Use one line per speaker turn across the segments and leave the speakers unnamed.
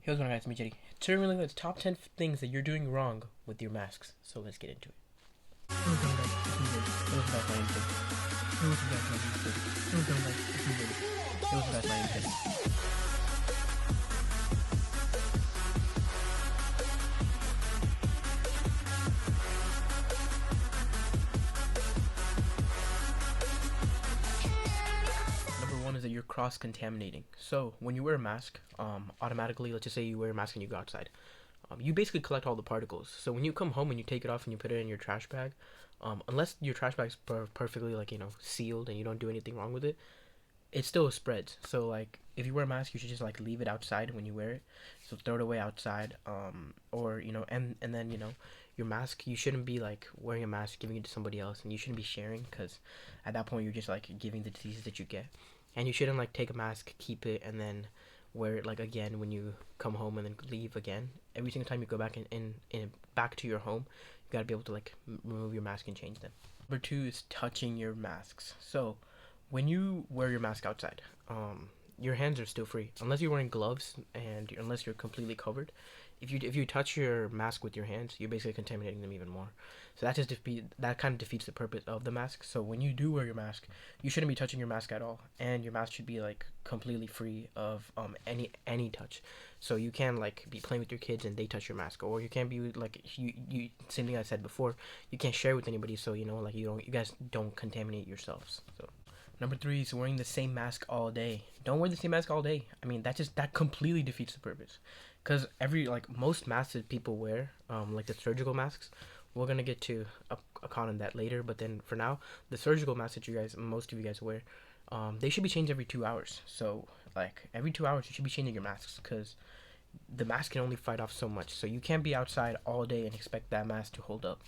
Hey, what's going on, guys? Me, Jedi. Today we're looking at the top 10 things that you're doing wrong with your masks. So let's get into it. Welcome back. Welcome back, my name is Jedi. Welcome back, my name is Jedi. Welcome back, Jedi. Welcome back, my name is Jedi. Number one is that you're cross-contaminating. So when you wear a mask, automatically, let's just say you wear a mask and you go outside, you basically collect all the particles. So when you come home and you take it off and you put it in your trash bag, unless your trash bag's perfectly sealed and you don't do anything wrong with it, it still spreads. So like if you wear a mask, you should just like leave it outside when you wear it. So throw it away outside, or and then your mask, you shouldn't be like wearing a mask giving it to somebody else, and you shouldn't be sharing because at that point you're just like giving the diseases that you get. And you shouldn't like take a mask, keep it, and then wear it like again when you come home and then leave again. Every single time you go back in back to your home, you gotta be able to like remove your mask and change them. Number two is touching your masks. So when you wear your mask outside, your hands are still free unless you're wearing gloves and unless you're completely covered. If you touch your mask with your hands, you're basically contaminating them even more. So that kind of defeats the purpose of the mask. So when you do wear your mask, you shouldn't be touching your mask at all, and your mask should be like completely free of any touch. So you can like be playing with your kids and they touch your mask, or you can't be like you same thing I said before. You can't share with anybody, so like you guys don't contaminate yourselves. So number three is wearing the same mask all day. Don't wear the same mask all day. I mean, that completely defeats the purpose. Cause most masks that people wear, like the surgical masks, we're gonna get to a con on that later. But then for now, the surgical masks that most of you guys wear, they should be changed every 2 hours. So like every 2 hours, you should be changing your masks, cause the mask can only fight off so much. So you can't be outside all day and expect that mask to hold up.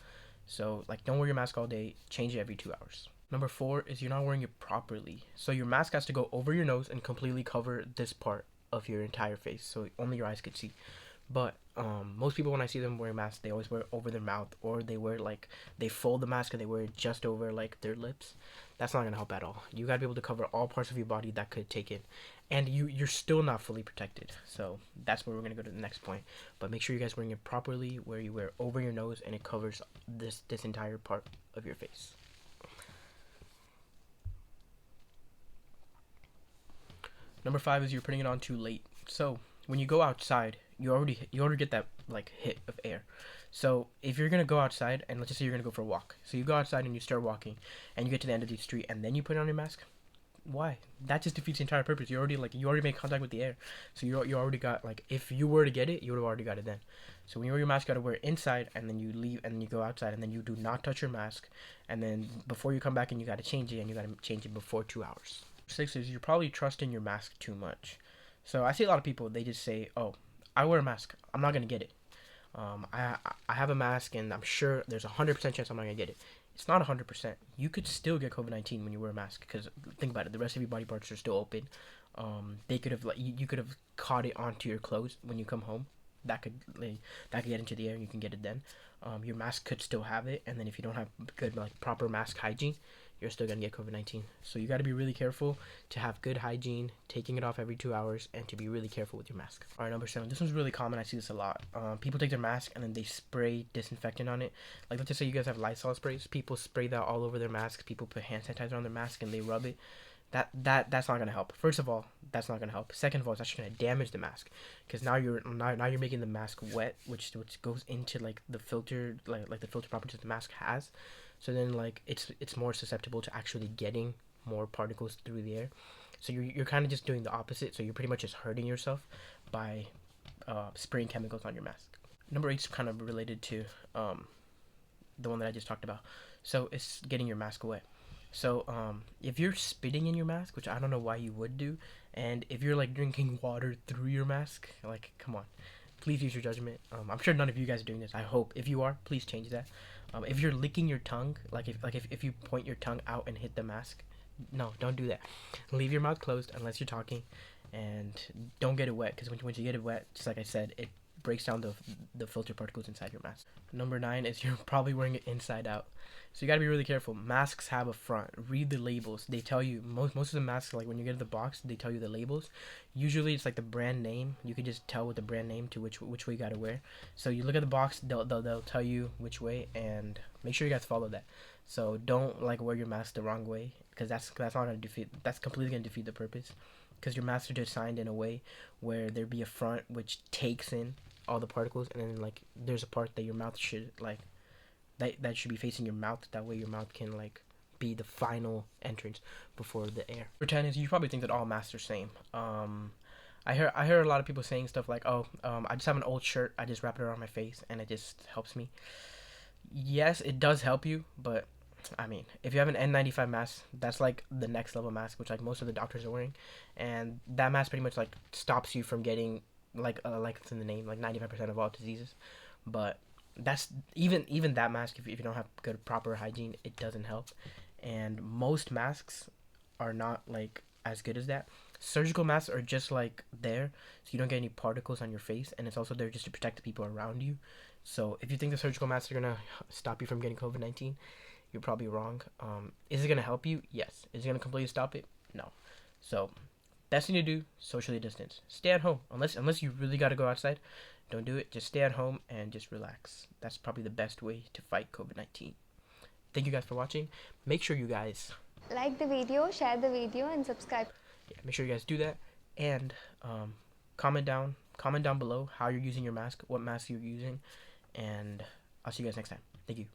So like don't wear your mask all day. Change it every 2 hours. Number four is you're not wearing it properly. So your mask has to go over your nose and completely cover this part of your entire face, so only your eyes could see. But most people, when I see them wearing masks, they always wear it over their mouth, or they fold the mask and they wear it just over like their lips. That's not gonna help at all. You gotta be able to cover all parts of your body that could take it, and you're still not fully protected. So that's where we're gonna go to the next point. But make sure you guys wearing it properly, where you wear it over your nose and it covers this entire part of your face. Number five is you're putting it on too late. So when you go outside, you already get that like hit of air. So if you're gonna go outside, and let's just say you're gonna go for a walk, so you go outside and you start walking, and you get to the end of the street, and then you put on your mask. Why? That just defeats the entire purpose. You already made contact with the air, so you already got like if you were to get it, you would have already got it then. So when you wear your mask, you gotta wear it inside, and then you leave, and then you go outside, and then you do not touch your mask, and then before you come back, and you gotta change it, and you gotta change it before 2 hours. Six is you're probably trusting your mask too much. So I see a lot of people, they just say, "Oh, I wear a mask. I'm not gonna get it. I have a mask, and I'm sure there's 100% chance I'm not gonna get it." It's not 100%. You could still get COVID-19 when you wear a mask, because think about it. The rest of your body parts are still open. They could have like you could have caught it onto your clothes when you come home. That could get into the air, and you can get it then. Your mask could still have it, and then if you don't have good like proper mask hygiene, you're still gonna get COVID-19. So you got to be really careful to have good hygiene, taking it off every 2 hours, and to be really careful with your mask. All right, number seven. This one's really common. I see this a lot. People take their mask and then they spray disinfectant on it. Like let's just say you guys have Lysol sprays. People spray that all over their masks. People put hand sanitizer on their mask and they rub it. That's not gonna help. First of all, that's not gonna help. Second of all, it's actually gonna damage the mask, because now you're making the mask wet, which goes into like the filter like the filter properties the mask has. So then like it's more susceptible to actually getting more particles through the air. So you're kind of just doing the opposite. So you're pretty much just hurting yourself by spraying chemicals on your mask. Number eight is kind of related to the one that I just talked about. So it's getting your mask wet. So if you're spitting in your mask, which I don't know why you would do, and if you're like drinking water through your mask, like come on, please use your judgment. I'm sure none of you guys are doing this. I hope if you are, please change that. If you're licking your tongue, if you point your tongue out and hit the mask, no, don't do that. Leave your mouth closed unless you're talking, and don't get it wet, because once you get it wet, just like I said, breaks down the filter particles inside your mask. Number 9 is you're probably wearing it inside out. So you gotta be really careful. Masks have a front. Read the labels. They tell you most of the masks, like when you get the box, they tell you the labels. Usually it's like the brand name. You can just tell with the brand name to which way you gotta wear. So you look at the box, they'll tell you which way, and make sure you guys follow that. So don't like wear your mask the wrong way, because that's not gonna defeat. That's completely gonna defeat the purpose. Because your masks are designed in a way where there be a front which takes in all the particles, and then like there's a part that your mouth should like that should be facing your mouth. That way your mouth can like be the final entrance before the air. Number 10 is you probably think that all masks are same. I hear a lot of people saying stuff like, oh, I just have an old shirt, I just wrap it around my face and it just helps me. Yes, it does help you, but I mean, if you have an N95 mask, that's like the next level mask, which like most of the doctors are wearing, and that mask pretty much like stops you from getting like it's in the name, like 95% of all diseases. But that's even that mask, if you don't have good proper hygiene, it doesn't help. And most masks are not like as good as that. Surgical masks are just like there so you don't get any particles on your face, and it's also there just to protect the people around you. So if you think the surgical masks are gonna stop you from getting COVID-19, you're probably wrong. Is it gonna help you? Yes. Is it gonna completely stop it? No. So best thing to do, socially distance. Stay at home. Unless you really gotta go outside, don't do it. Just stay at home and just relax. That's probably the best way to fight COVID-19. Thank you guys for watching. Make sure you guys
like the video, share the video, and subscribe.
Yeah, make sure you guys do that, and comment down below how you're using your mask, what mask you're using, and I'll see you guys next time. Thank you.